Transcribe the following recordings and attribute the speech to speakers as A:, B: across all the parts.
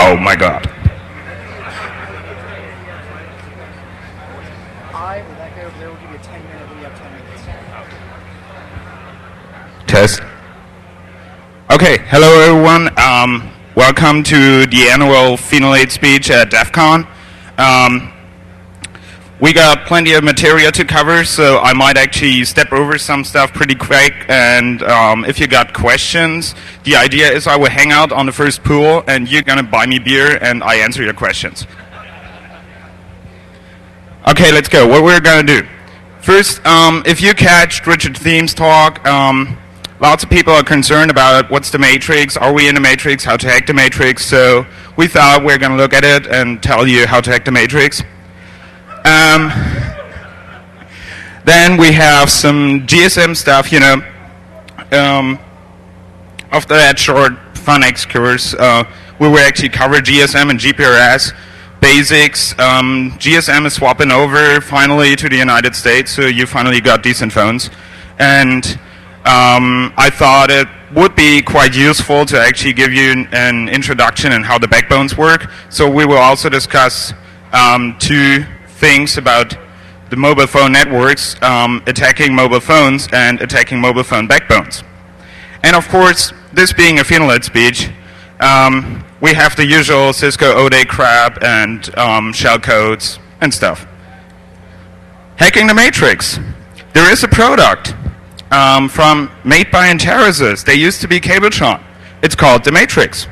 A: Oh my God.
B: That guy over there will give you a 10-minute when you have 10 minutes.
A: Test. Okay, hello everyone. Welcome to the annual Phenolate speech at DEF CON. We got plenty of material to cover, so I might actually step over some stuff pretty quick. And if you got questions, the idea is I will hang out on the first pool, and you're gonna buy me beer, and I answer your questions. Okay, let's go. What we're gonna do. First, if you catched Richard Thiem's talk, lots of people are concerned about what's the matrix, are we in the matrix, how to hack the matrix. So we thought we're gonna look at it and tell you how to hack the matrix. Then we have some GSM stuff, you know. After that short fun excursus, we will actually cover GSM and GPRS basics. GSM is swapping over finally to the United States, so you finally got decent phones. And I thought it would be quite useful to actually give you an introduction on how the backbones work. So we will also discuss two things about the mobile phone networks, attacking mobile phones and attacking mobile phone backbones. And of course, this being a Phenolate speech, we have the usual Cisco ODay crap and shellcodes and stuff. Hacking the matrix. There is a product made by Enterasys. They used to be Cabletron. It's called the Matrix.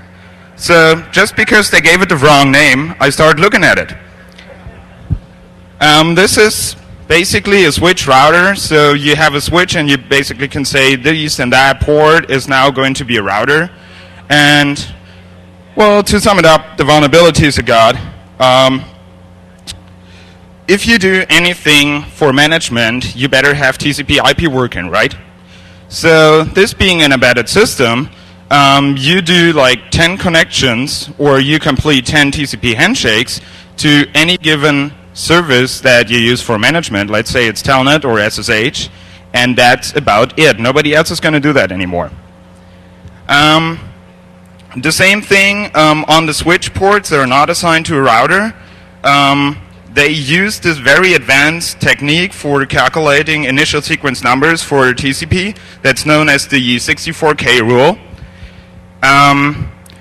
A: So just because they gave it the wrong name, I started looking at it. This is basically a switch router. So you have a switch and you basically can say this and that port is now going to be a router. And, well, to sum it up, the vulnerabilities it got. If you do anything for management, you better have TCP IP working, right? So this being an embedded system, you do like 10 connections or you complete 10 TCP handshakes to any given service that you use for management. Let's say it's Telnet or SSH, and that's about it. Nobody else is going to do that anymore. The same thing on the switch ports that are not assigned to a router. They use this very advanced technique for calculating initial sequence numbers for TCP that's known as the 64K rule.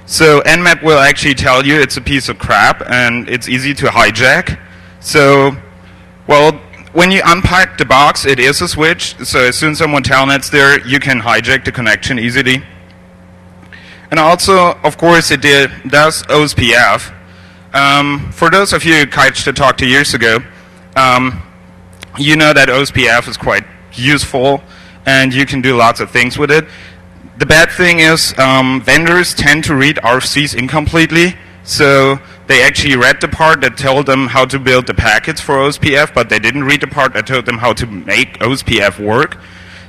A: So Nmap will actually tell you it's a piece of crap and it's easy to hijack. So, well, when you unpack the box, it is a switch. So as soon as someone telnets there, you can hijack the connection easily. And also, of course, it does OSPF. For those of you who catched the talk 2 years ago, you know that OSPF is quite useful and you can do lots of things with it. The bad thing is vendors tend to read RFCs incompletely. So they actually read the part that told them how to build the packets for OSPF, but they didn't read the part that told them how to make OSPF work.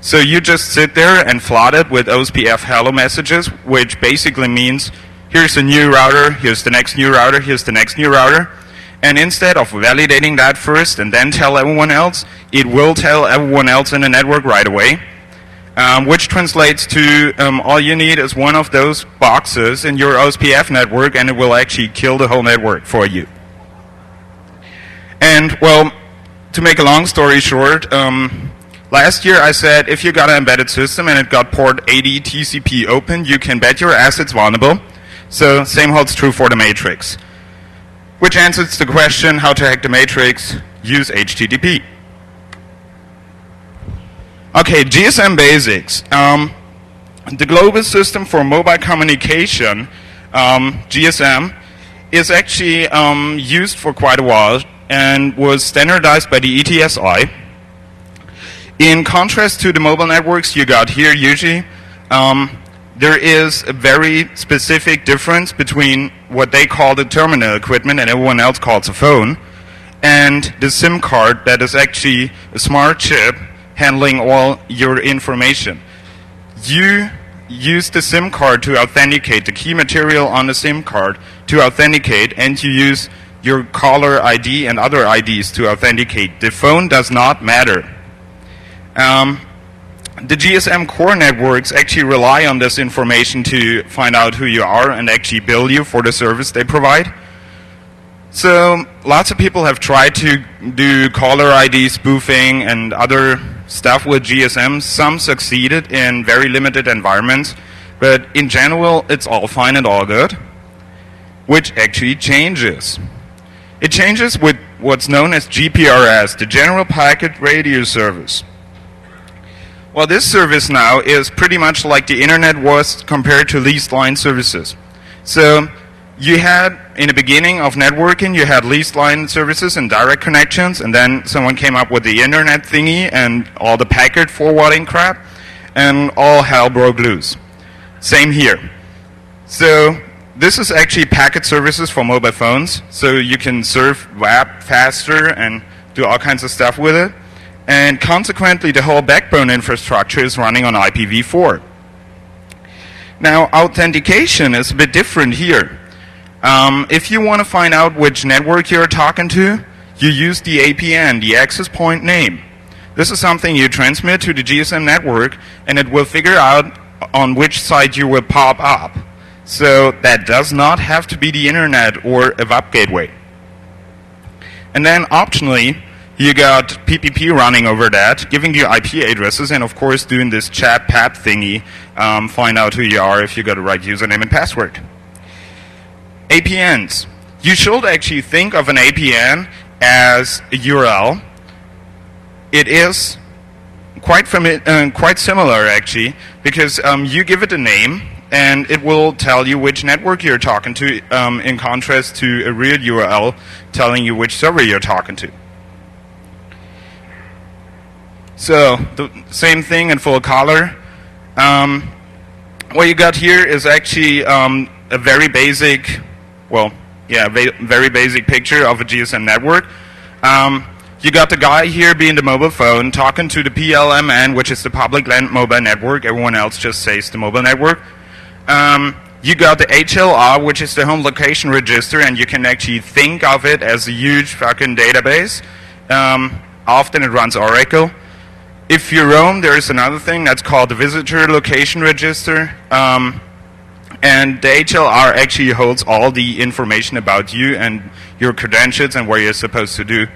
A: So you just sit there and flood it with OSPF hello messages, which basically means here's a new router, here's the next new router, here's the next new router. And instead of validating that first and then tell everyone else, it will tell everyone else in the network right away. Which translates to all you need is one of those boxes in your OSPF network and it will actually kill the whole network for you. And, well, to make a long story short, last year I said if you got an embedded system and it got port 80 TCP open, you can bet your ass it's vulnerable. So same holds true for the matrix. Which answers the question how to hack the matrix, use HTTP. Okay, GSM basics. The Global System for Mobile Communication, GSM, is actually used for quite a while and was standardized by the ETSI. In contrast to the mobile networks you got here usually, there is a very specific difference between what they call the terminal equipment and everyone else calls a phone, and the SIM card that is actually a smart chip handling all your information. You use the SIM card to authenticate, the key material on the SIM card to authenticate, and you use your caller ID and other IDs to authenticate. The phone does not matter. the GSM core networks actually rely on this information to find out who you are and actually bill you for the service they provide. So lots of people have tried to do caller ID spoofing and other stuff with GSM. Some succeeded in very limited environments, but in general, it's all fine and all good, which actually changes. It changes with what's known as GPRS, the General Packet Radio Service. Well, this service now is pretty much like the internet was compared to leased line services. So you had, in the beginning of networking, you had leased line services and direct connections, and then someone came up with the internet thingy and all the packet forwarding crap, and all hell broke loose. Same here. So this is actually packet services for mobile phones, so you can surf web faster and do all kinds of stuff with it. And consequently, the whole backbone infrastructure is running on IPv4. Now, authentication is a bit different here. If you want to find out which network you're talking to, you use the APN, the access point name. This is something you transmit to the GSM network, and it will figure out on which side you will pop up. So that does not have to be the internet or a web gateway. And then optionally, you got PPP running over that, giving you IP addresses, and of course doing this chat PAP thingy, find out who you are if you got the right username and password. APNs. You should actually think of an APN as a URL. It is quite similar actually, because you give it a name and it will tell you which network you're talking to, in contrast to a real URL telling you which server you're talking to. So the same thing in full color. What you got here is actually a very basic, very basic picture of a GSM network. You got the guy here being the mobile phone talking to the PLMN, which is the public land mobile network. Everyone else just says the mobile network. You got the HLR, which is the home location register, and you can actually think of it as a huge fucking database. Often it runs Oracle. If you roam, there is another thing that's called the visitor location register. And the HLR actually holds all the information about you and your credentials and what you're supposed to do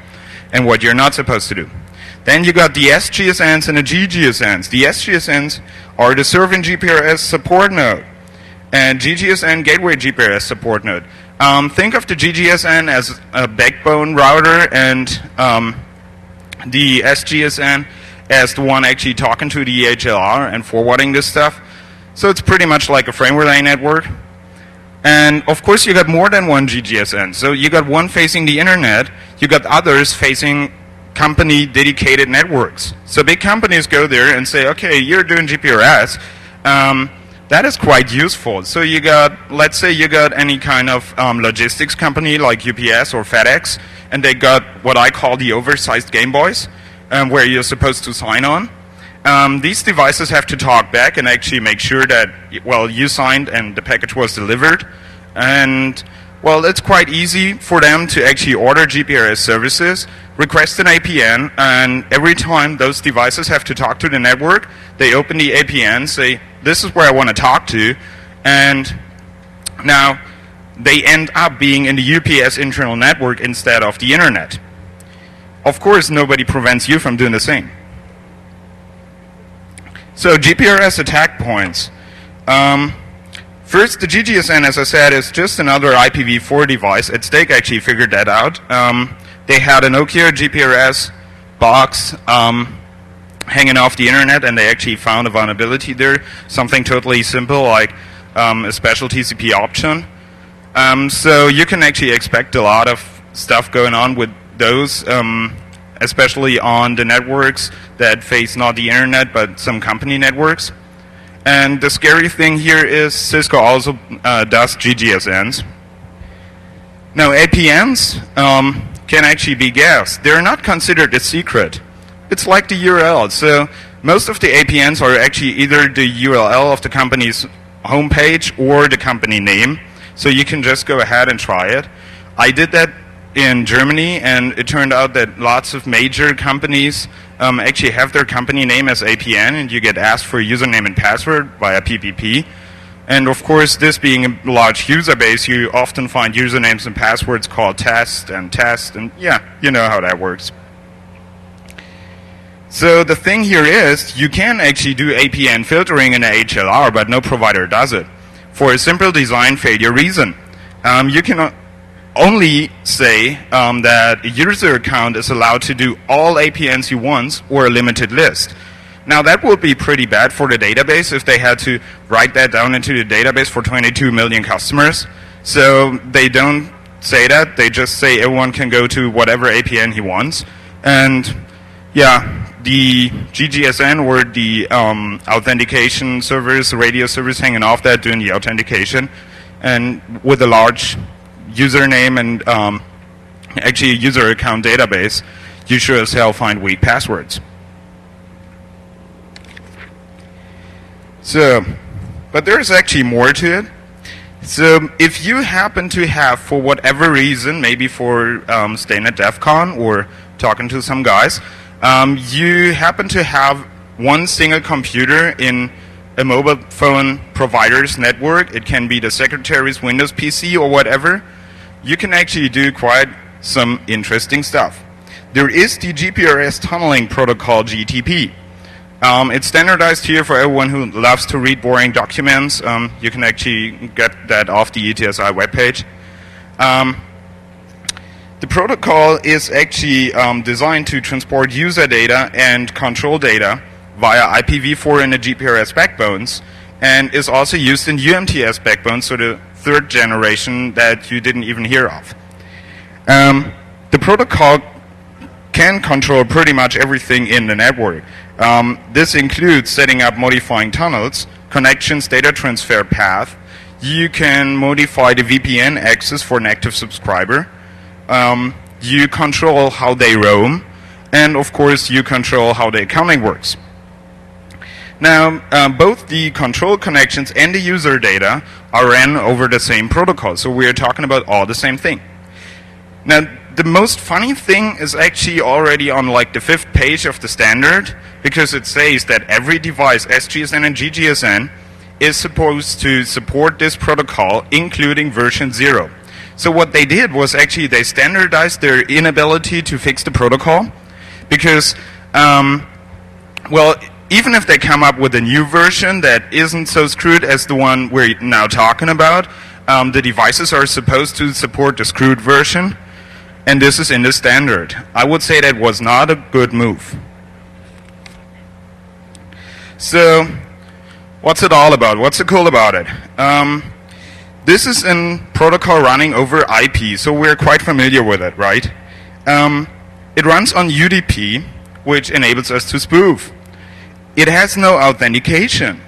A: and what you're not supposed to do. Then you got the SGSNs and the GGSNs. The SGSNs are the Serving GPRS support node and GGSN Gateway GPRS support node. Think of the GGSN as a backbone router and the SGSN as the one actually talking to the HLR and forwarding this stuff. So it's pretty much like a frame relay network. And of course you got more than one GGSN. So you got one facing the internet, you got others facing company dedicated networks. So big companies go there and say, okay, you're doing GPRS. That is quite useful. So you got, let's say you got any kind of logistics company like UPS or FedEx, and they got what I call the oversized Game Boys, where you're supposed to sign on. These devices have to talk back and actually make sure that, well, you signed and the package was delivered. And, well, it's quite easy for them to actually order GPRS services, request an APN, and every time those devices have to talk to the network, they open the APN, say, this is where I want to talk to, and now they end up being in the UPS internal network instead of the internet. Of course, nobody prevents you from doing the same. So GPRS attack points. First, the GGSN, as I said, is just another IPv4 device. At-Stake actually figured that out. They had a Nokia GPRS box hanging off the internet, and they actually found a vulnerability there, something totally simple like a special TCP option. So you can actually expect a lot of stuff going on with those, especially on the networks that face not the internet but some company networks. And the scary thing here is Cisco also does GGSNs. Now APNs can actually be guessed. They're not considered a secret. It's like the URL. So most of the APNs are actually either the URL of the company's homepage or the company name. So you can just go ahead and try it. I did that in Germany, and it turned out that lots of major companies actually have their company name as APN, and you get asked for a username and password via PPP. And of course, this being a large user base, you often find usernames and passwords called test, and yeah, you know how that works. So the thing here is, you can actually do APN filtering in a HLR, but no provider does it, for a simple design failure reason. You can only say that a user account is allowed to do all APNs he wants, or a limited list. Now that would be pretty bad for the database if they had to write that down into the database for 22 million customers. So they don't say that, they just say everyone can go to whatever APN he wants. And yeah, the GGSN or the authentication servers, radio servers hanging off that doing the authentication. And with a large username and actually a user account database, you sure as hell find weak passwords. So, but there's actually more to it. So if you happen to have, for whatever reason, maybe for staying at DEF CON or talking to some guys, you happen to have one single computer in a mobile phone provider's network, it can be the secretary's Windows PC or whatever, you can actually do quite some interesting stuff. There is the GPRS tunneling protocol, GTP. It's standardized here for everyone who loves to read boring documents. You can actually get that off the ETSI webpage. The protocol is actually designed to transport user data and control data via IPv4 in the GPRS backbones, and is also used in UMTS backbones, so the third generation that you didn't even hear of. The protocol can control pretty much everything in the network. This includes setting up modifying tunnels, connections, data transfer path. You can modify the VPN access for an active subscriber. You control how they roam. And of course, you control how the accounting works. Now, both the control connections and the user data are ran over the same protocol. So we are talking about all the same thing. Now, the most funny thing is actually already on like the 5th page of the standard, because it says that every device, SGSN and GGSN, is supposed to support this protocol, including version 0. So what they did was actually they standardized their inability to fix the protocol, because, well, even if they come up with a new version that isn't so screwed as the one we're now talking about, the devices are supposed to support the screwed version. And this is in the standard. I would say that was not a good move. So, what's it all about? What's so cool about it? This is a protocol running over IP, so we're quite familiar with it, right? It runs on UDP, which enables us to spoof. It has no authentication.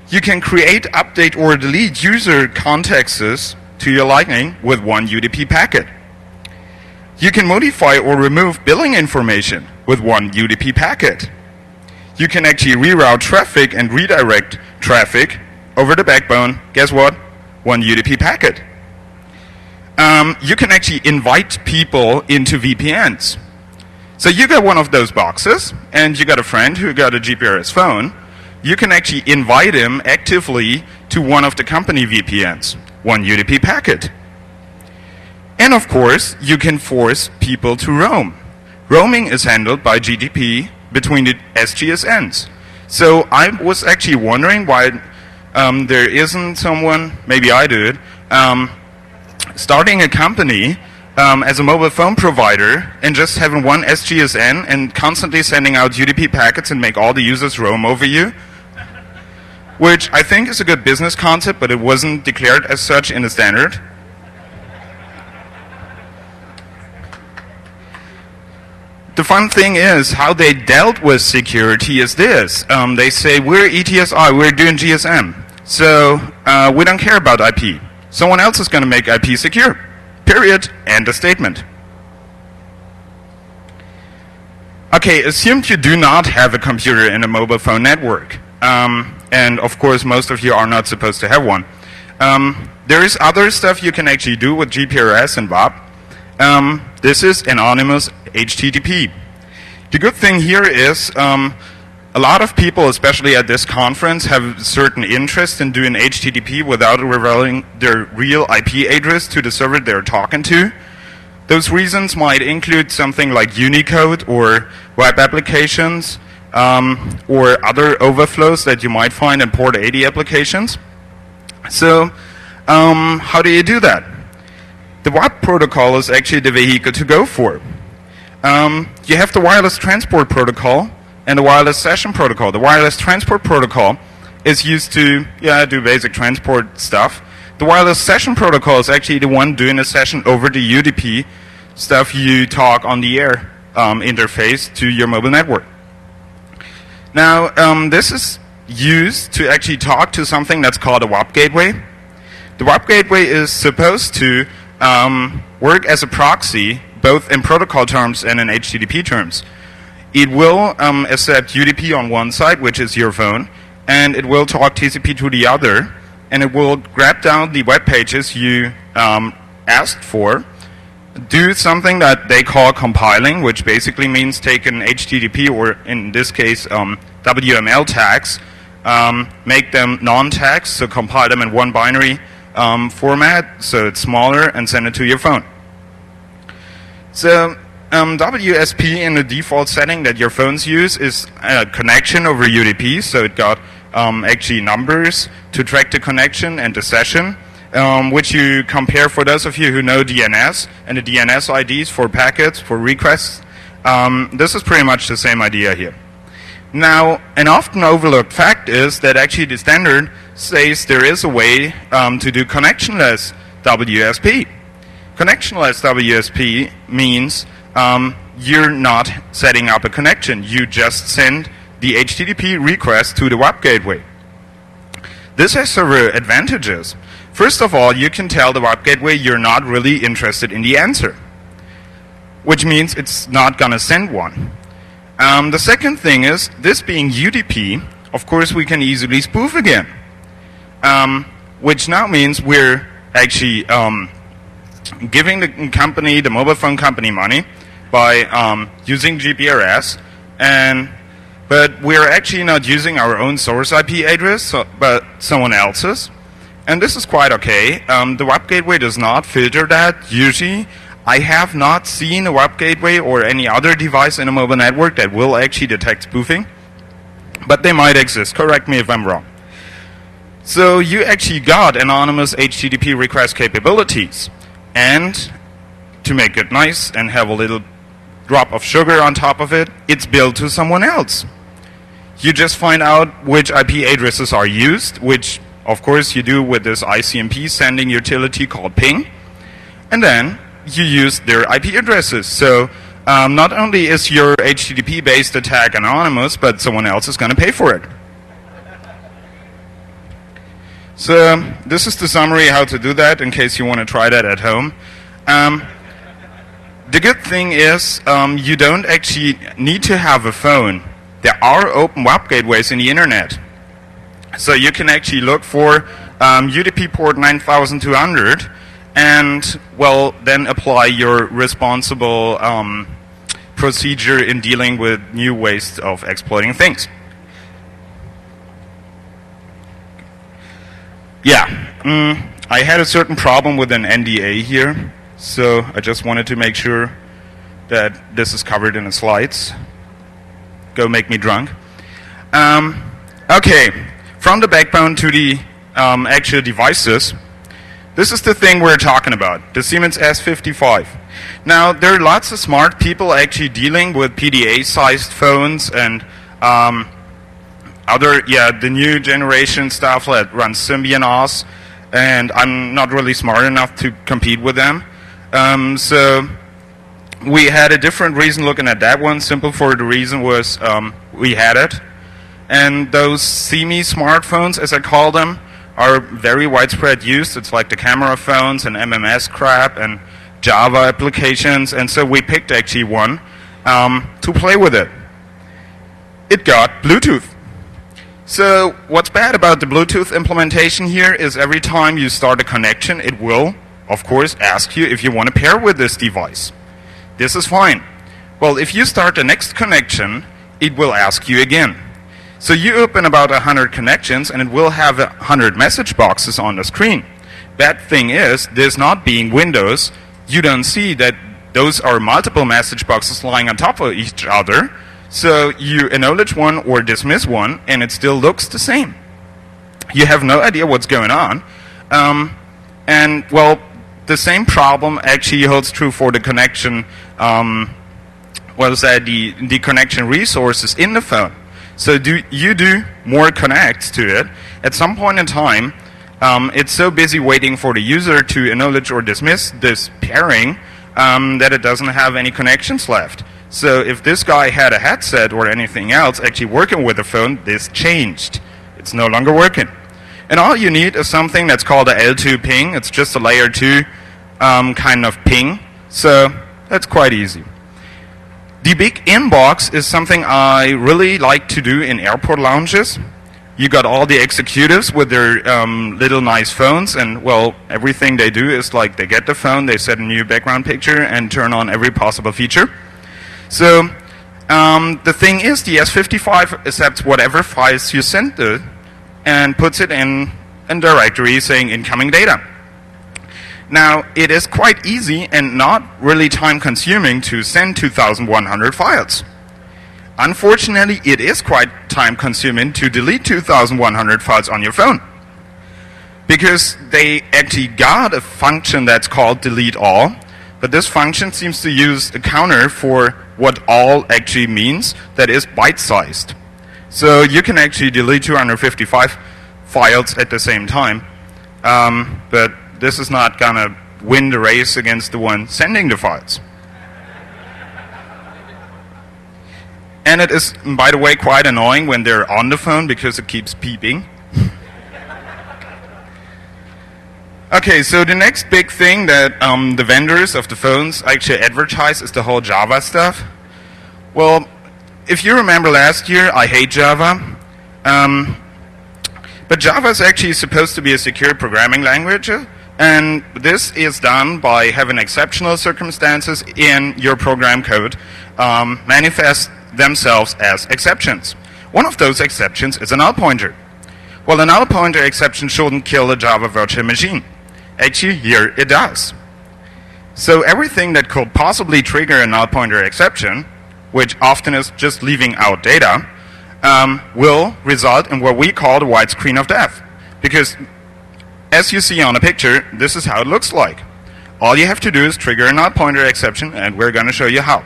A: You can create, update, or delete user contexts to your liking with one UDP packet. You can modify or remove billing information with one UDP packet. You can actually reroute traffic and redirect traffic over the backbone. Guess what? One UDP packet. You can actually invite people into VPNs. So you got one of those boxes, and you got a friend who got a GPRS phone. You can actually invite him actively to one of the company VPNs. One UDP packet. And of course, you can force people to roam. Roaming is handled by GTP between the SGSNs. So I was actually wondering why there isn't someone, maybe I did, starting a company as a mobile phone provider and just having one SGSN and constantly sending out UDP packets and make all the users roam over you. Which I think is a good business concept, but it wasn't declared as such in the standard. The fun thing is how they dealt with security is this. They say, we're ETSI, we're doing GSM. So we don't care about IP. Someone else is going to make IP secure. Period. End of statement. Okay, assumed you do not have a computer in a mobile phone network. And of course, most of you are not supposed to have one. There is other stuff you can actually do with GPRS and WAP. This is anonymous HTTP. The good thing here is a lot of people, especially at this conference, have certain interest in doing HTTP without revealing their real IP address to the server they're talking to. Those reasons might include something like Unicode or web applications or other overflows that you might find in Port 80 applications. So how do you do that? The WAP protocol is actually the vehicle to go for. You have the wireless transport protocol and the wireless session protocol. The wireless transport protocol is used to do basic transport stuff. The wireless session protocol is actually the one doing a session over the UDP stuff you talk on the air interface to your mobile network. Now, this is used to actually talk to something that's called a WAP gateway. The WAP gateway is supposed to work as a proxy both in protocol terms and in HTTP terms. It will accept UDP on one side, which is your phone, and it will talk TCP to the other, and it will grab down the web pages you asked for, do something that they call compiling, which basically means take an HTTP, or in this case WML tags, make them non-tags, so compile them in one binary format, so it's smaller, and send it to your phone. So WSP in the default setting that your phones use is a connection over UDP, so it got actually numbers to track the connection and the session, which you compare for those of you who know DNS and the DNS IDs for packets, for requests. This is pretty much the same idea here. Now, an often overlooked fact is that actually the standard says there is a way to do connectionless WSP. Connectionless WSP means you're not setting up a connection. You just send the HTTP request to the WAP gateway. This has several advantages. First of all, you can tell the WAP gateway you're not really interested in the answer, which means it's not going to send one. The second thing is, this being UDP, of course we can easily spoof again, which now means we're actually giving the company, the mobile phone company, money by using GPRS, but we're actually not using our own source IP address, but someone else's. And this is quite okay. The WAP gateway does not filter that. Usually, I have not seen a WAP gateway or any other device in a mobile network that will actually detect spoofing, but they might exist. Correct me if I'm wrong. So you actually got anonymous HTTP request capabilities. And to make it nice and have a little drop of sugar on top of it, it's billed to someone else. You just find out which IP addresses are used, which of course you do with this ICMP sending utility called ping, and then you use their IP addresses. So not only is your HTTP based attack anonymous, but someone else is going to pay for it. So this is the summary how to do that in case you want to try that at home. The good thing is you don't actually need to have a phone. There are open WAP gateways in the internet. So you can actually look for UDP port 9200 and, well, then apply your responsible procedure in dealing with new ways of exploiting things. Yeah, I had a certain problem with an NDA here, so I just wanted to make sure that this is covered in the slides. Go make me drunk. Okay, from the backbone to the actual devices, this is the thing we're talking about, the Siemens S55. Now, there are lots of smart people actually dealing with PDA-sized phones and the new generation stuff that runs Symbian OS, and I'm not really smart enough to compete with them. So we had a different reason looking at that one. Simple for the reason was we had it. And those semi-smartphones, as I call them, are very widespread use. It's like the camera phones and MMS crap and Java applications. And so we picked actually one to play with it. It got Bluetooth. So what's bad about the Bluetooth implementation here is every time you start a connection, it will of course, ask you if you want to pair with this device. This is fine. Well, if you start the next connection, it will ask you again. So you open about 100 connections and it will have 100 message boxes on the screen. Bad thing is, this not being Windows, you don't see that those are multiple message boxes lying on top of each other. So you acknowledge one or dismiss one and it still looks the same. You have no idea what's going on. And well, the same problem actually holds true for the connection, the connection resources in the phone. So you do more connects to it. At some point in time, it's so busy waiting for the user to acknowledge or dismiss this pairing that it doesn't have any connections left. So if this guy had a headset or anything else actually working with the phone, this changed. It's no longer working. And all you need is something that's called a L2 ping. It's just a layer 2 kind of ping. So that's quite easy. The big inbox is something I really like to do in airport lounges. You got all the executives with their little nice phones, and well, everything they do is like they get the phone, they set a new background picture, and turn on every possible feature. So the thing is, the S55 accepts whatever files you send it and puts it in a directory saying incoming data. Now, it is quite easy and not really time-consuming to send 2,100 files. Unfortunately, it is quite time-consuming to delete 2,100 files on your phone, because they actually got a function that's called delete all, but this function seems to use a counter for what all actually means, that is byte-sized. So you can actually delete 255 files at the same time, but this is not going to win the race against the one sending the files. And it is, by the way, quite annoying when they're on the phone because it keeps beeping. Okay, so the next big thing that the vendors of the phones actually advertise is the whole Java stuff. Well, if you remember last year, I hate Java. But Java is actually supposed to be a secure programming language. And this is done by having exceptional circumstances in your program code manifest themselves as exceptions. One of those exceptions is a null pointer. Well, a null pointer exception shouldn't kill a Java virtual machine. Actually, here it does. So everything that could possibly trigger a null pointer exception, which often is just leaving out data, will result in what we call the white screen of death. Because as you see on the picture, this is how it looks like. All you have to do is trigger a null pointer exception, and we're going to show you how.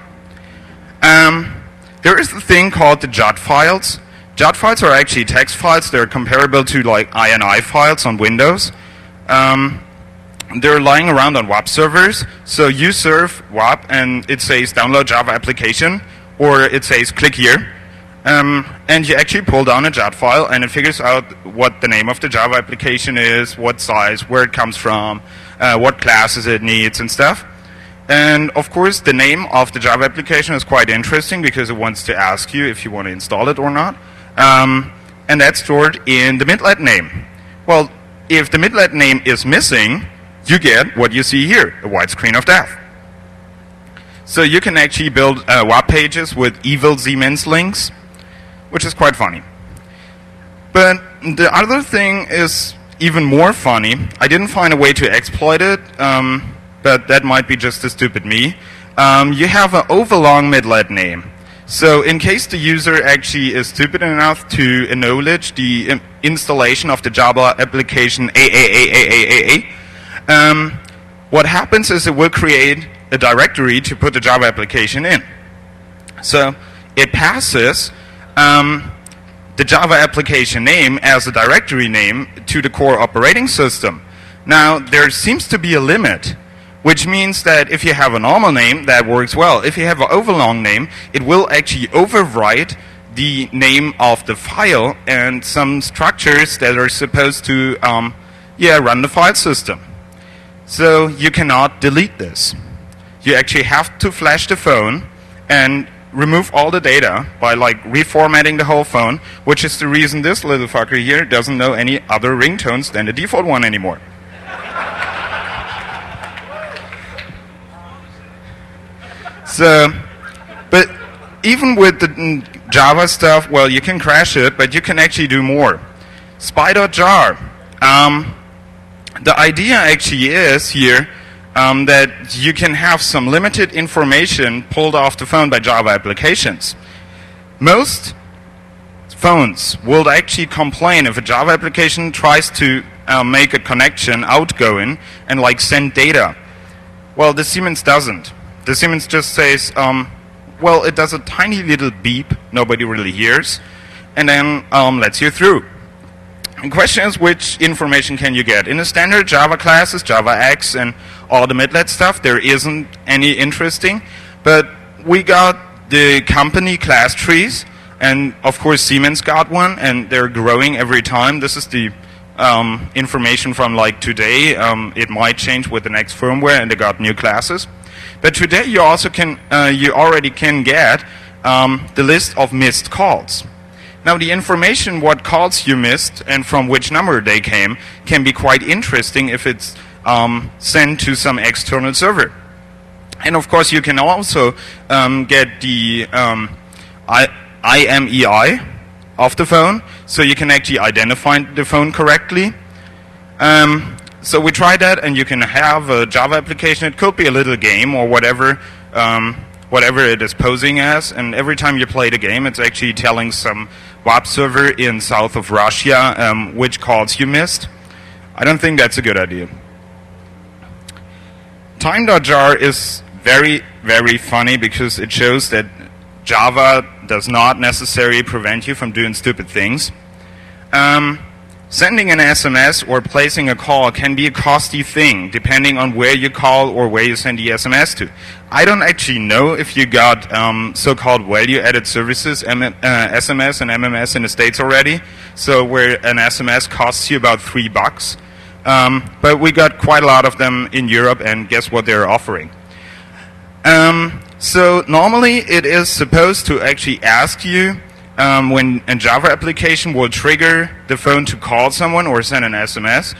A: There is a thing called the JOT files. JOT files are actually text files. They're comparable to like INI files on Windows. They're lying around on WAP servers. So you serve WAP, and it says download Java application, or it says click here. And you actually pull down a JOT file, and it figures out what the name of the Java application is, what size, where it comes from, what classes it needs, and stuff. And of course, the name of the Java application is quite interesting because it wants to ask you if you want to install it or not. And that's stored in the midlet name. Well, if the midlet name is missing, you get what you see here, a white screen of death. So you can actually build WAP pages with evil Z-mince links, which is quite funny. But the other thing is even more funny. I didn't find a way to exploit it, but that might be just a stupid me. You have an overlong midlet name. So in case the user actually is stupid enough to acknowledge the installation of the Java application what happens is it will create a directory to put the Java application in. So it passes the Java application name as a directory name to the core operating system. Now, there seems to be a limit, which means that if you have a normal name, that works well. If you have an overlong name, it will actually overwrite the name of the file and some structures that are supposed to run the file system. So you cannot delete this. You actually have to flash the phone and remove all the data by like reformatting the whole phone, which is the reason this little fucker here doesn't know any other ringtones than the default one anymore. So, but even with the Java stuff, well, you can crash it, but you can actually do more. Spy.jar. The idea actually is here that you can have some limited information pulled off the phone by Java applications. Most phones will actually complain if a Java application tries to make a connection outgoing and like send data. Well, the Siemens doesn't. The Siemens just says, well, it does a tiny little beep nobody really hears, and then lets you through. The question is, which information can you get? In the standard Java classes, JavaX and all the midlet stuff, there isn't any interesting, but we got the company class trees, and of course Siemens got one, and they're growing every time. This is the information from like today. It might change with the next firmware, and they got new classes. But today you also can, you already can get the list of missed calls. Now the information what calls you missed and from which number they came can be quite interesting if it's sent to some external server. And of course you can also get the IMEI of the phone, so you can actually identify the phone correctly. So we tried that, and you can have a Java application. It could be a little game or whatever, whatever it is posing as. And every time you play the game, it's actually telling some web server in south of Russia which calls you missed. I don't think that's a good idea. Time.jar is very, very funny because it shows that Java does not necessarily prevent you from doing stupid things. Sending an SMS or placing a call can be a costly thing depending on where you call or where you send the SMS to. I don't actually know if you got so-called value-added services, SMS and MMS in the States already, so where an SMS costs you about $3. But we got quite a lot of them in Europe, and guess what they're offering? So normally it is supposed to actually ask you when a Java application will trigger the phone to call someone or send an SMS,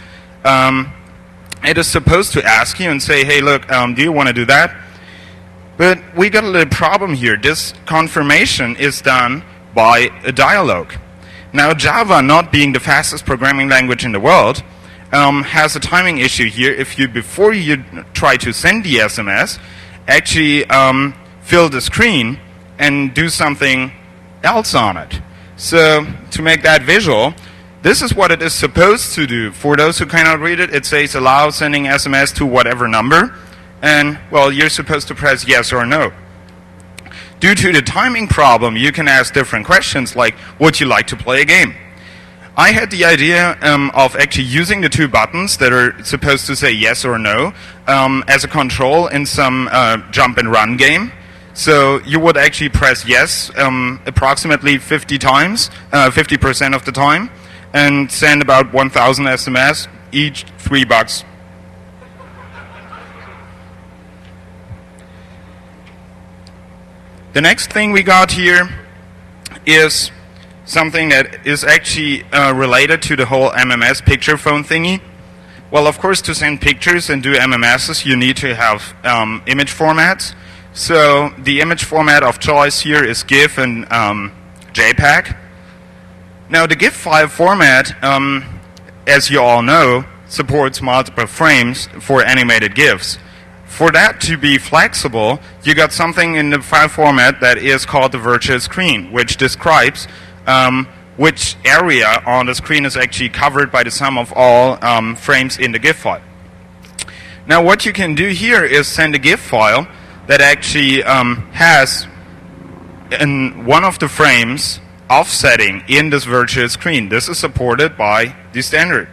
A: it is supposed to ask you and say, hey, look, do you want to do that? But we got a little problem here. This confirmation is done by a dialogue. Now, Java, not being the fastest programming language in the world, has a timing issue here. If you, before you try to send the SMS, actually fill the screen and do something else on it. So to make that visual, this is what it is supposed to do. For those who cannot read it, it says allow sending SMS to whatever number, and well, you're supposed to press yes or no. Due to the timing problem, you can ask different questions like, would you like to play a game? I had the idea of actually using the two buttons that are supposed to say yes or no as a control in some jump and run game. So you would actually press yes approximately 50 times, 50% of the time, and send about 1,000 SMS, each $3. The next thing we got here is something that is actually related to the whole MMS picture phone thingy. Well, of course, to send pictures and do MMSs, you need to have image formats. So the image format of choice here is GIF and JPEG. Now the GIF file format, as you all know, supports multiple frames for animated GIFs. For that to be flexible, you got something in the file format that is called the virtual screen, which describes which area on the screen is actually covered by the sum of all frames in the GIF file. Now what you can do here is send a GIF file that actually has in one of the frames offsetting in this virtual screen. This is supported by the standard.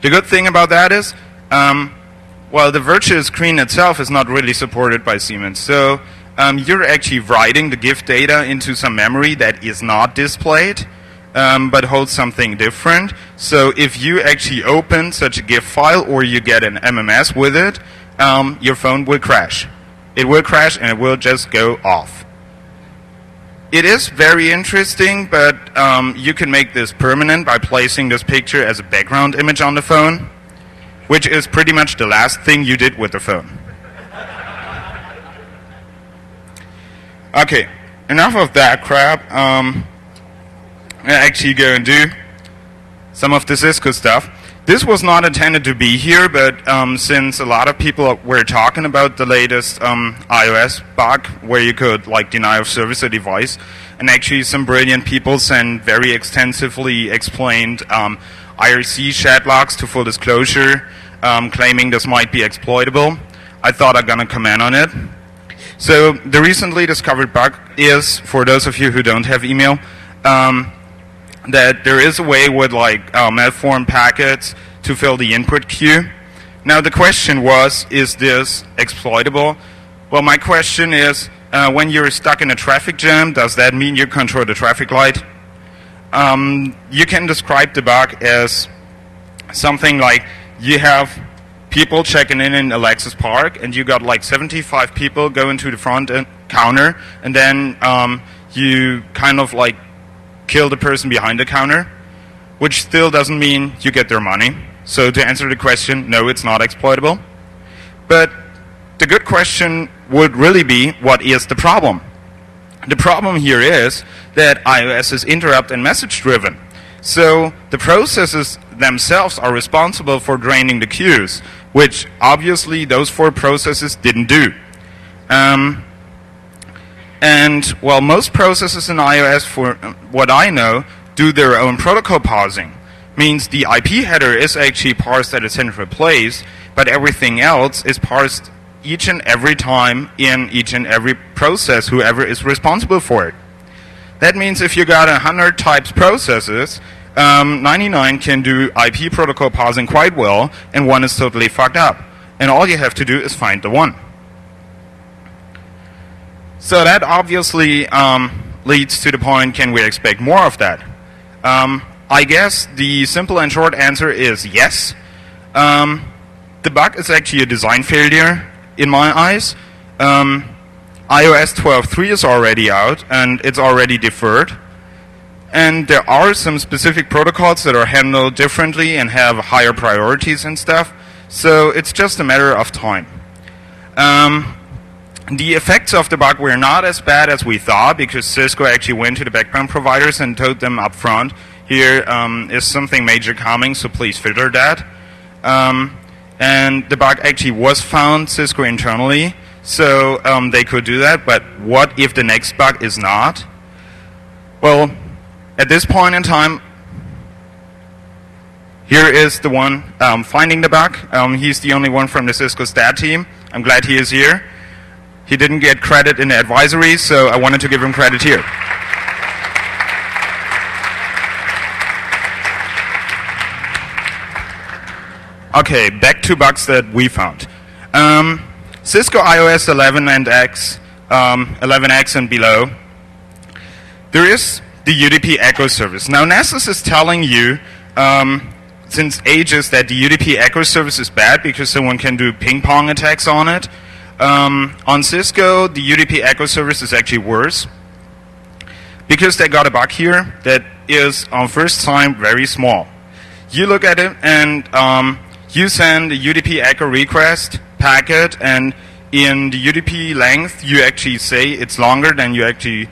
A: The good thing about that is, well, the virtual screen itself is not really supported by Siemens. So you're actually writing the GIF data into some memory that is not displayed, but holds something different. So if you actually open such a GIF file or you get an MMS with it, your phone will crash. It will crash and it will just go off. It is very interesting, but you can make this permanent by placing this picture as a background image on the phone, which is pretty much the last thing you did with the phone. Okay, enough of that crap. I'm actually going to do some of the Cisco stuff. This was not intended to be here, but since a lot of people were talking about the latest iOS bug where you could like deny of service a device, and actually some brilliant people sent very extensively explained IRC chat logs to full disclosure, claiming this might be exploitable, I thought I'm going to comment on it. So the recently discovered bug is, for those of you who don't have email, that there is a way with like malformed packets to fill the input queue. Now the question was, is this exploitable? Well, my question is, when you're stuck in a traffic jam, does that mean you control the traffic light? You can describe the bug as something like you have people checking in Alexis Park, and you got like 75 people going to the front counter, and then you kind of like kill the person behind the counter, which still doesn't mean you get their money. So to answer the question, no, it's not exploitable. But the good question would really be, what is the problem? The problem here is that iOS is interrupt and message driven. So the processes themselves are responsible for draining the queues, which obviously those 4 processes didn't do. And while most processes in iOS, for what I know, do their own protocol parsing, means the IP header is actually parsed at a central place, but everything else is parsed each and every time in each and every process, whoever is responsible for it. That means if you got 100 types processes, 99 can do IP protocol parsing quite well, and 1 is totally fucked up. And all you have to do is find the 1. So that obviously leads to the point, can we expect more of that? I guess the simple and short answer is yes. The bug is actually a design failure in my eyes. iOS 12.3 is already out, and it's already deferred. And there are some specific protocols that are handled differently and have higher priorities and stuff. So it's just a matter of time. The effects of the bug were not as bad as we thought, because Cisco actually went to the backbone providers and told them up front, here is something major coming, so please filter that. And the bug actually was found Cisco internally, so they could do that. But what if the next bug is not? Well, at this point in time, here is the one finding the bug. He's the only one from the Cisco stat team. I'm glad he is here. He didn't get credit in the advisory, so I wanted to give him credit here. Okay, back to bugs that we found. Cisco iOS 11 and X, 11X and below, there is the UDP Echo service. Now, Nessus is telling you since ages that the UDP Echo service is bad because someone can do ping pong attacks on it. On Cisco, the UDP Echo service is actually worse because they got a bug here that is, on first time, very small. You look at it and you send a UDP Echo request packet, and in the UDP length, you actually say it's longer than you actually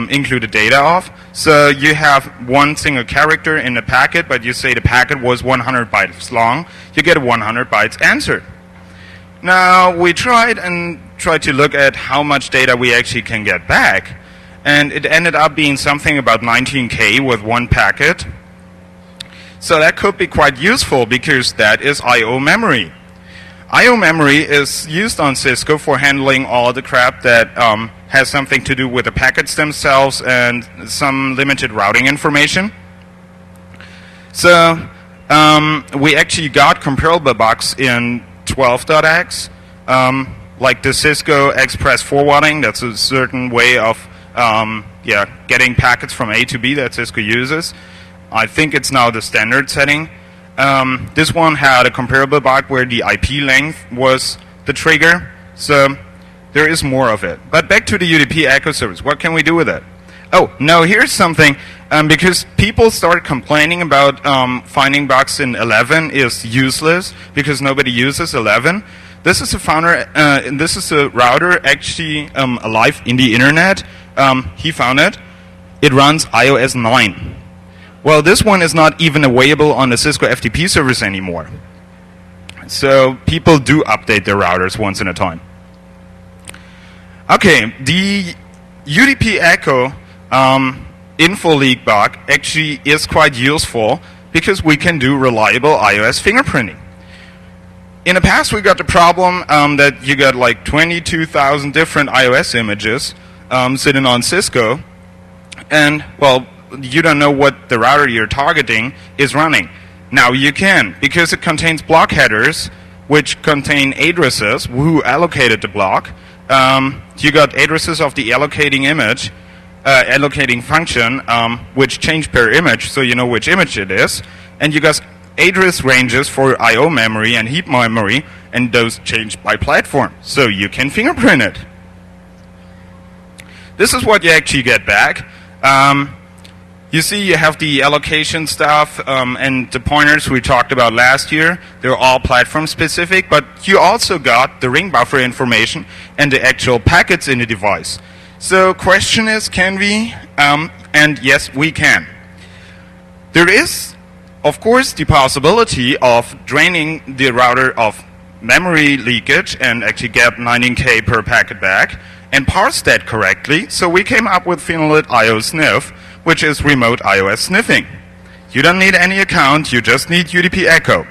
A: include the data of. So you have one single character in the packet, but you say the packet was 100 bytes long. You get a 100 bytes answer. Now, we tried to look at how much data we actually can get back, and it ended up being something about 19K with one packet. So that could be quite useful because that is I/O memory. I/O memory is used on Cisco for handling all the crap that has something to do with the packets themselves and some limited routing information. So we actually got comparable bugs in 12.x, like the Cisco Express forwarding. That's a certain way of getting packets from A to B that Cisco uses. I think it's now the standard setting. This one had a comparable bug where the IP length was the trigger, so there is more of it. But back to the UDP Echo service. What can we do with it? Oh, no, here's something. Because people started complaining about finding bugs in 11 is useless because nobody uses 11. this is this is a router actually alive in the internet. He found it. It runs iOS 9. Well, this one is not even available on the Cisco FTP service anymore. So people do update their routers once in a time. Okay, the UDP Echo info leak bug actually is quite useful because we can do reliable iOS fingerprinting. In the past, we got the problem that you got like 22,000 different iOS images sitting on Cisco, and well, you don't know what the router you're targeting is running. Now you can, because it contains block headers, which contain addresses who allocated the block. You got addresses of the allocating image, allocating function, which change per image, so you know which image it is, and you got address ranges for I/O memory and heap memory, and those change by platform, so you can fingerprint it. This is what you actually get back. You see, you have the allocation stuff and the pointers we talked about last year. They're all platform specific, but you also got the ring buffer information and the actual packets in the device. So question is, can we? And yes, we can. There is, of course, the possibility of draining the router of memory leakage and actually get 19K per packet back and parse that correctly. So we came up with Phenolit IO Sniff, which is remote iOS sniffing. You don't need any account, you just need UDP Echo.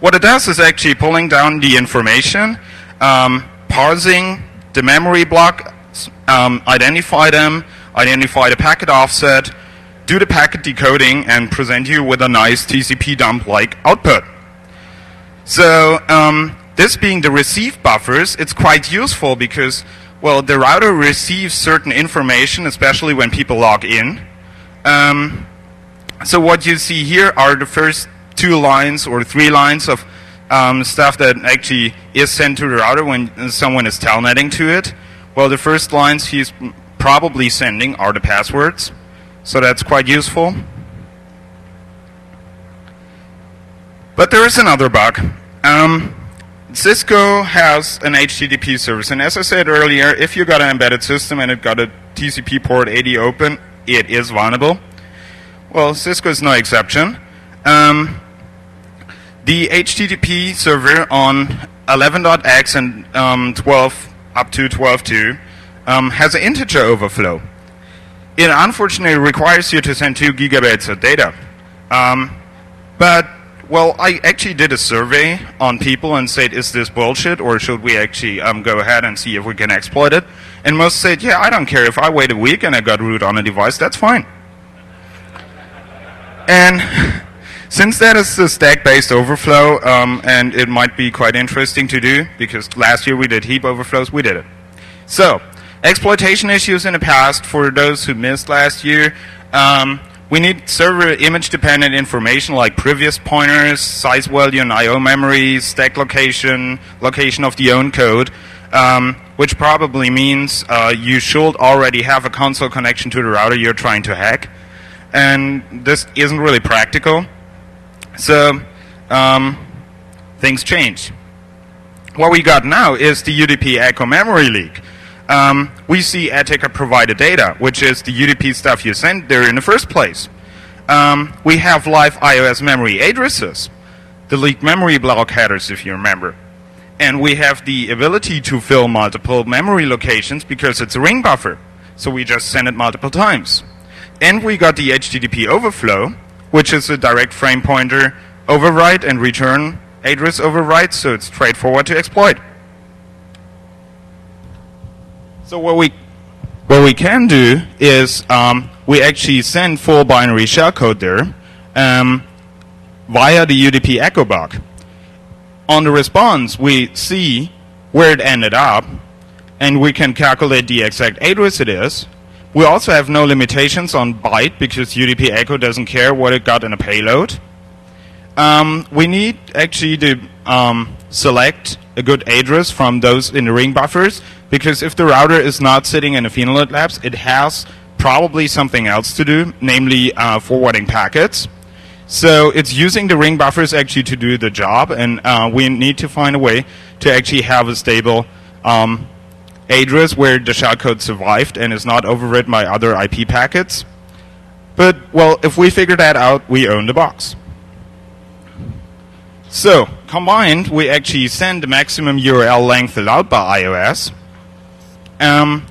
A: What it does is actually pulling down the information, parsing the memory block, identify them, identify the packet offset, do the packet decoding, and present you with a nice TCP dump-like output. So this being the receive buffers, it's quite useful because, well, the router receives certain information, especially when people log in. So what you see here are the first 2 lines or 3 lines of stuff that actually is sent to the router when someone is telnetting to it. Well, the first lines he's probably sending are the passwords, so that's quite useful. But there is another bug. Cisco has an HTTP service, and as I said earlier, if you got an embedded system and it got a TCP port 80 open, it is vulnerable. Well, Cisco is no exception. The HTTP server on 11.x and 12 up to 12.2 has an integer overflow. It unfortunately requires you to send 2 gigabytes of data. But well, I actually did a survey on people and said, is this bullshit, or should we actually go ahead and see if we can exploit it? And most said, yeah, I don't care. If I wait a week and I got root on a device, that's fine. And since that is a stack-based overflow, and it might be quite interesting to do, because last year we did heap overflows, we did it. So, exploitation issues in the past, for those who missed last year, we need server image-dependent information like previous pointers, size value and I/O memory, stack location, location of the own code, which probably means you should already have a console connection to the router you're trying to hack. And this isn't really practical. So things change. What we got now is the UDP Echo memory leak. We see Etica provided data, which is the UDP stuff you sent there in the first place. We have live iOS memory addresses, the leaked memory block headers, if you remember. And we have the ability to fill multiple memory locations because it's a ring buffer. So we just send it multiple times. And we got the HTTP overflow, which is a direct frame pointer overwrite and return address overwrite, so it's straightforward to exploit. So what we can do is we actually send full binary shellcode there via the UDP Echo bug. On the response, we see where it ended up, and we can calculate the exact address it is. We also have no limitations on byte because UDP Echo doesn't care what it got in a payload. We need actually to select a good address from those in the ring buffers, because if the router is not sitting in a Phenolit Labs, it has probably something else to do, namely forwarding packets. So it's using the ring buffers actually to do the job, and we need to find a way to actually have a stable address where the shellcode survived and is not overwritten by other IP packets. But, well, if we figure that out, we own the box. So, combined, we actually send the maximum URL length allowed by iOS.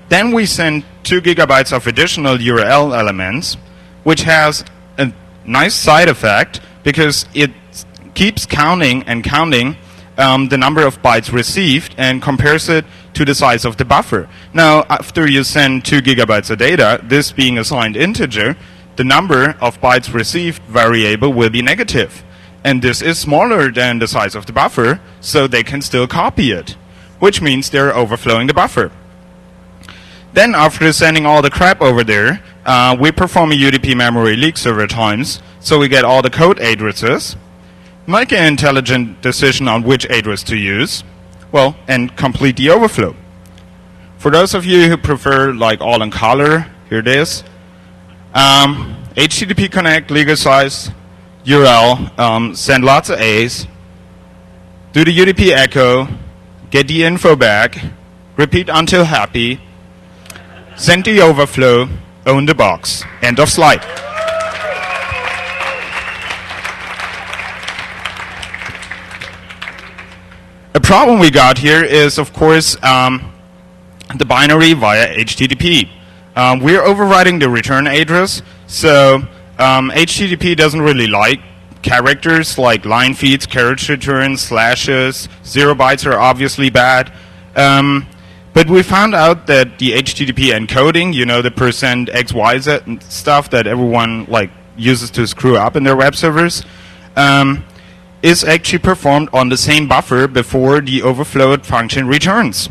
A: Then we send 2 gigabytes of additional URL elements, which has a nice side effect because it keeps counting and counting the number of bytes received and compares it to the size of the buffer. Now, after you send 2 gigabytes of data, this being assigned integer, the number of bytes received variable will be negative. And this is smaller than the size of the buffer, so they can still copy it, which means they're overflowing the buffer. Then after sending all the crap over there, we perform a UDP memory leak several times, so we get all the code addresses, make an intelligent decision on which address to use, well, and complete the overflow. For those of you who prefer like all in color, here it is. HTTP connect, legal size, URL, send lots of A's, do the UDP echo, get the info back, repeat until happy, send the overflow, own the box. End of slide. A problem we got here is, of course, the binary via HTTP. We're overriding the return address, so HTTP doesn't really like characters like line feeds, carriage returns, slashes. 0 bytes are obviously bad. But we found out that the HTTP encoding, you know, the %XYZ and stuff that everyone like uses to screw up in their web servers, is actually performed on the same buffer before the overflowed function returns.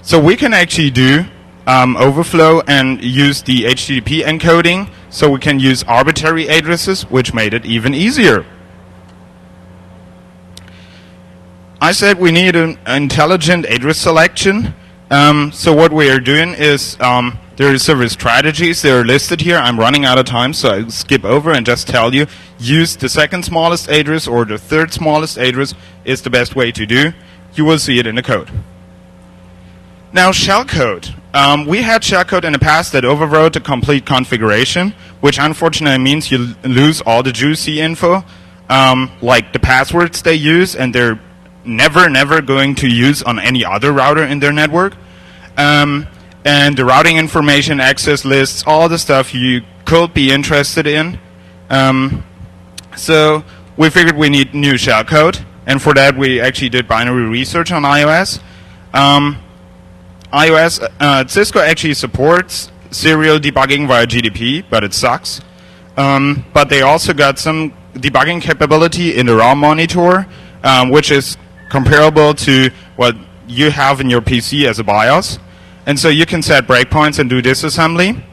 A: So we can actually do overflow and use the HTTP encoding, so we can use arbitrary addresses, which made it even easier. I said we need an intelligent address selection. So what we are doing is there are several strategies. They are listed here. I'm running out of time, so I'll skip over and just tell you. Use the second smallest address or the third smallest address is the best way to do. You will see it in the code. Now, shellcode. We had shellcode in the past that overwrote the complete configuration, which unfortunately means you lose all the juicy info, like the passwords they use, and they're never going to use on any other router in their network. And the routing information, access lists, all the stuff you could be interested in. So we figured we need new shellcode, and for that we actually did binary research on iOS. Cisco actually supports serial debugging via GDP, but it sucks. But they also got some debugging capability in the ROM monitor, which is comparable to what you have in your PC as a BIOS. And so you can set breakpoints and do disassembly.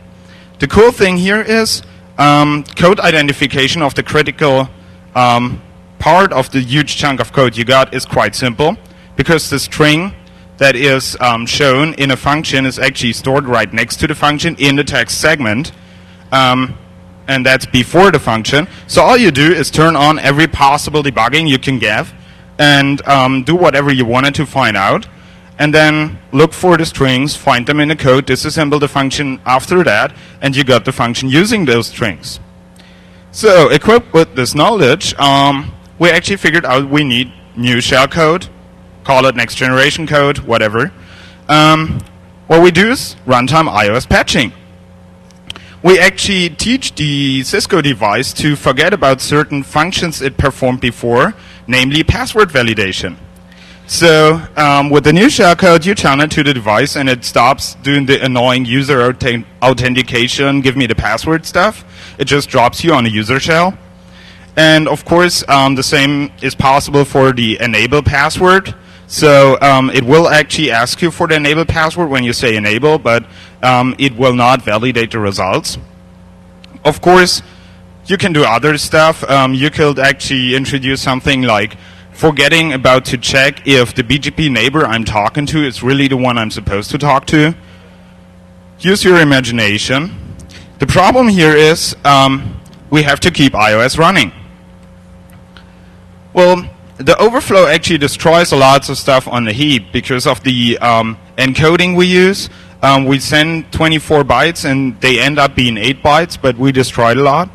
A: The cool thing here is code identification of the critical part of the huge chunk of code you got is quite simple, because the string that is shown in a function is actually stored right next to the function in the text segment, and that's before the function. So all you do is turn on every possible debugging you can get and do whatever you wanted to find out, and then look for the strings, find them in the code, disassemble the function after that, and you got the function using those strings. So equipped with this knowledge, we actually figured out we need new shellcode, call it next generation code, whatever. What we do is runtime iOS patching. We actually teach the Cisco device to forget about certain functions it performed before, namely password validation. So with the new shellcode, you turn it to the device and it stops doing the annoying user authentication, give me the password stuff. It just drops you on a user shell. And of course, the same is possible for the enable password. So it will actually ask you for the enable password when you say enable, but it will not validate the results. Of course, you can do other stuff. You could actually introduce something like forgetting about to check if the BGP neighbor I'm talking to is really the one I'm supposed to talk to. Use your imagination. The problem here is we have to keep iOS running. Well, the overflow actually destroys a lot of stuff on the heap because of the encoding we use. We send 24 bytes and they end up being 8 bytes, but we destroyed a lot.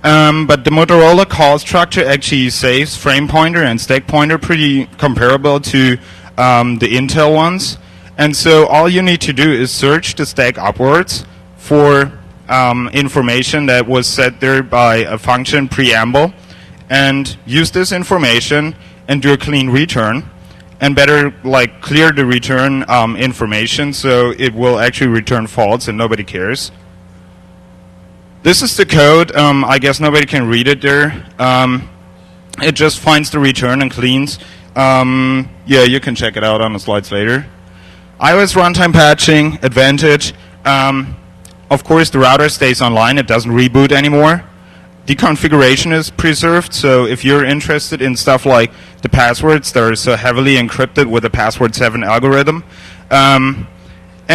A: But the Motorola call structure actually saves frame pointer and stack pointer pretty comparable to the Intel ones. And so all you need to do is search the stack upwards for information that was set there by a function preamble, and use this information and do a clean return, and better like clear the return information so it will actually return false and nobody cares. This is the code. I guess nobody can read it there. It just finds the return and cleans. Yeah, you can check it out on the slides later. iOS runtime patching, advantage. Of course, the router stays online. It doesn't reboot anymore. The configuration is preserved, so if you're interested in stuff like the passwords that are so heavily encrypted with the password 7 algorithm, and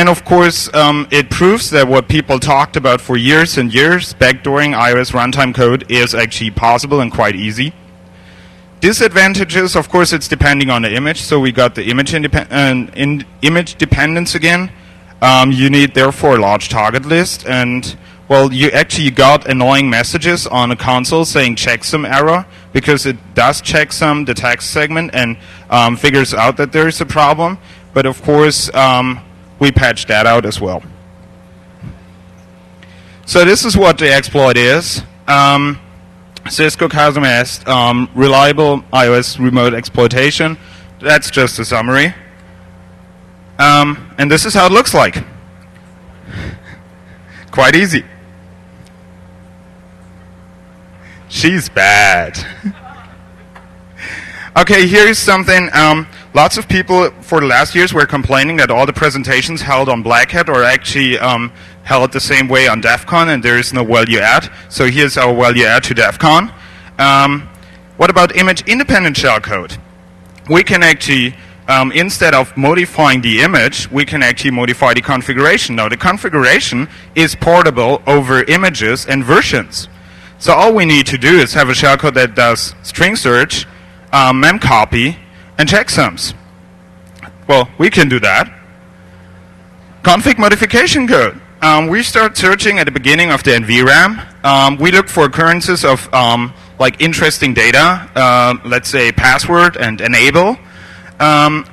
A: of course, it proves that what people talked about for years and years, backdooring iOS runtime code, is actually possible and quite easy. Disadvantages, of course, it's depending on the image, so we got the image dependence again. You need, therefore, a large target list, and well, you actually got annoying messages on the console saying checksum error, because it does checksum the text segment and figures out that there is a problem. But of course, we patched that out as well. So this is what the exploit is. Cisco CASMS, reliable iOS remote exploitation. That's just a summary. And this is how it looks like. Quite easy. She's bad. Okay, here's something. Lots of people for the last years were complaining that all the presentations held on Black Hat are actually held the same way on DEF CON, and there is no value add. So here's our value add to DEF CON. What about image-independent shellcode? We can actually, instead of modifying the image, we can actually modify the configuration. Now, the configuration is portable over images and versions. So all we need to do is have a shellcode that does string search, memcopy, and checksums. Well, we can do that. Config modification code. We start searching at the beginning of the NVRAM. We look for occurrences of like interesting data, let's say password and enable.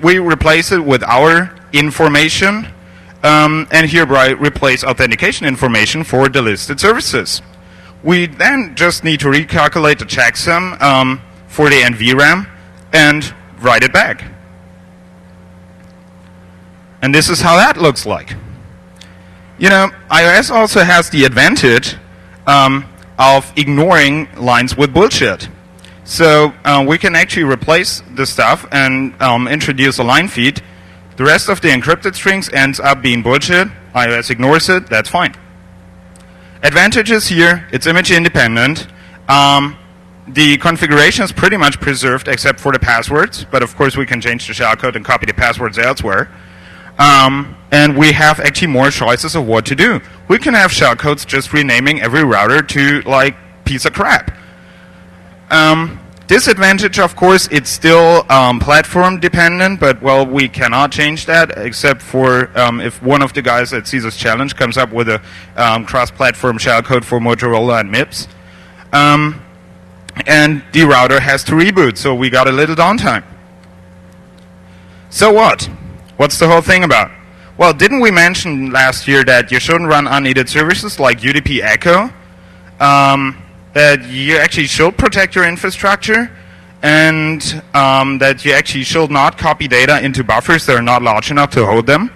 A: We replace it with our information, and hereby replace authentication information for the listed services. We then just need to recalculate the checksum for the NVRAM and write it back. And this is how that looks like. You know, iOS also has the advantage of ignoring lines with bullshit. So we can actually replace the stuff and introduce a line feed. The rest of the encrypted strings ends up being bullshit. iOS ignores it. That's fine. Advantages here, it's image independent. The configuration is pretty much preserved except for the passwords, but of course we can change the shellcode and copy the passwords elsewhere. And we have actually more choices of what to do. We can have shellcodes just renaming every router to like piece of crap. Disadvantage, of course, it's still platform dependent, but well, we cannot change that except for if one of the guys at Caesar's Challenge comes up with a cross-platform shellcode for Motorola and MIPS. And the router has to reboot, so we got a little downtime. So what? What's the whole thing about? Well, didn't we mention last year that you shouldn't run unneeded services like UDP Echo? That you actually should protect your infrastructure, and that you actually should not copy data into buffers that are not large enough to hold them.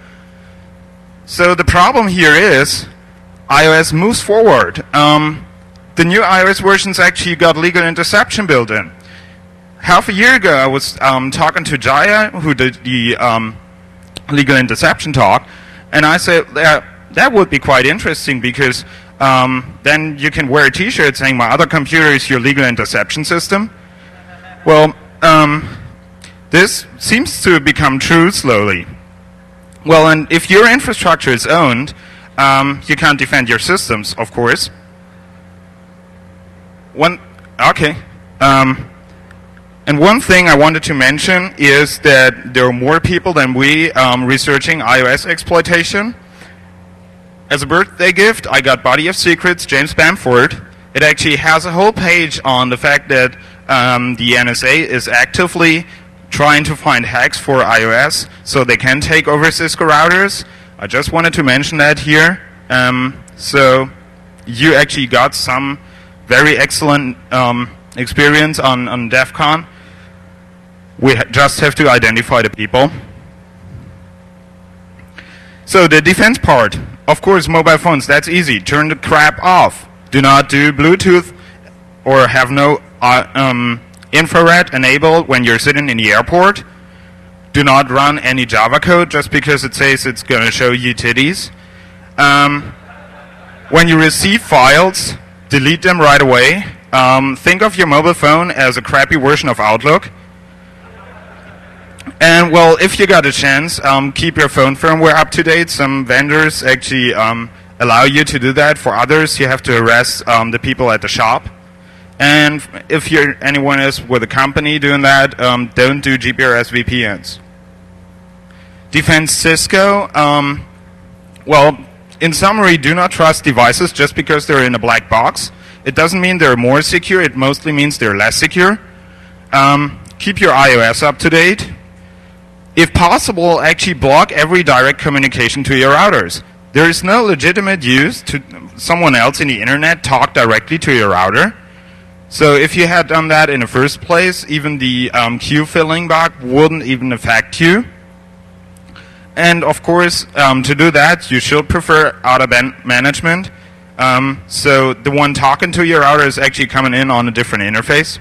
A: So the problem here is iOS moves forward. The new iOS versions actually got legal interception built in. Half a year ago, I was talking to Jaya, who did the legal interception talk, and I said that would be quite interesting because then you can wear a t-shirt saying my other computer is your legal interception system. Well, this seems to become true slowly. Well, and if your infrastructure is owned, you can't defend your systems, of course. And one thing I wanted to mention is that there are more people than we researching iOS exploitation. As a birthday gift, I got Body of Secrets, James Bamford. It actually has a whole page on the fact that the NSA is actively trying to find hacks for iOS so they can take over Cisco routers. I just wanted to mention that here. So you actually got some very excellent experience on DEF CON. We just have to identify the people. So the defense part. Of course, mobile phones, that's easy. Turn the crap off. Do not do Bluetooth or have no infrared enabled when you're sitting in the airport. Do not run any Java code just because it says it's going to show you titties. When you receive files, delete them right away. Think of your mobile phone as a crappy version of Outlook. And, well, if you got a chance, keep your phone firmware up to date. Some vendors actually allow you to do that. For others, you have to arrest the people at the shop. And if anyone is with a company doing that, don't do GPRS VPNs. Defense Cisco. Well, in summary, do not trust devices just because they're in a black box. It doesn't mean they're more secure. It mostly means they're less secure. Keep your iOS up to date. If possible, actually block every direct communication to your routers. There is no legitimate use to someone else in the internet talk directly to your router. So if you had done that in the first place, even the queue filling bug wouldn't even affect you. And of course, to do that, you should prefer out-of-band management. So the one talking to your router is actually coming in on a different interface.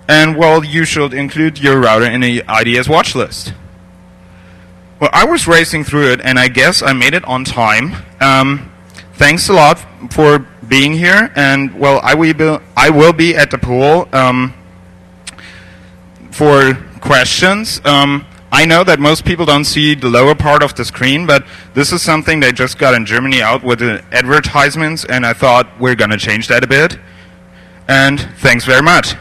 A: And, well, you should include your router in the IDS watch list. Well, I was racing through it, and I guess I made it on time. Thanks a lot for being here. And, well, I will be at the pool for questions. I know that most people don't see the lower part of the screen, but this is something they just got in Germany out with the advertisements, and I thought we're going to change that a bit. And thanks very much.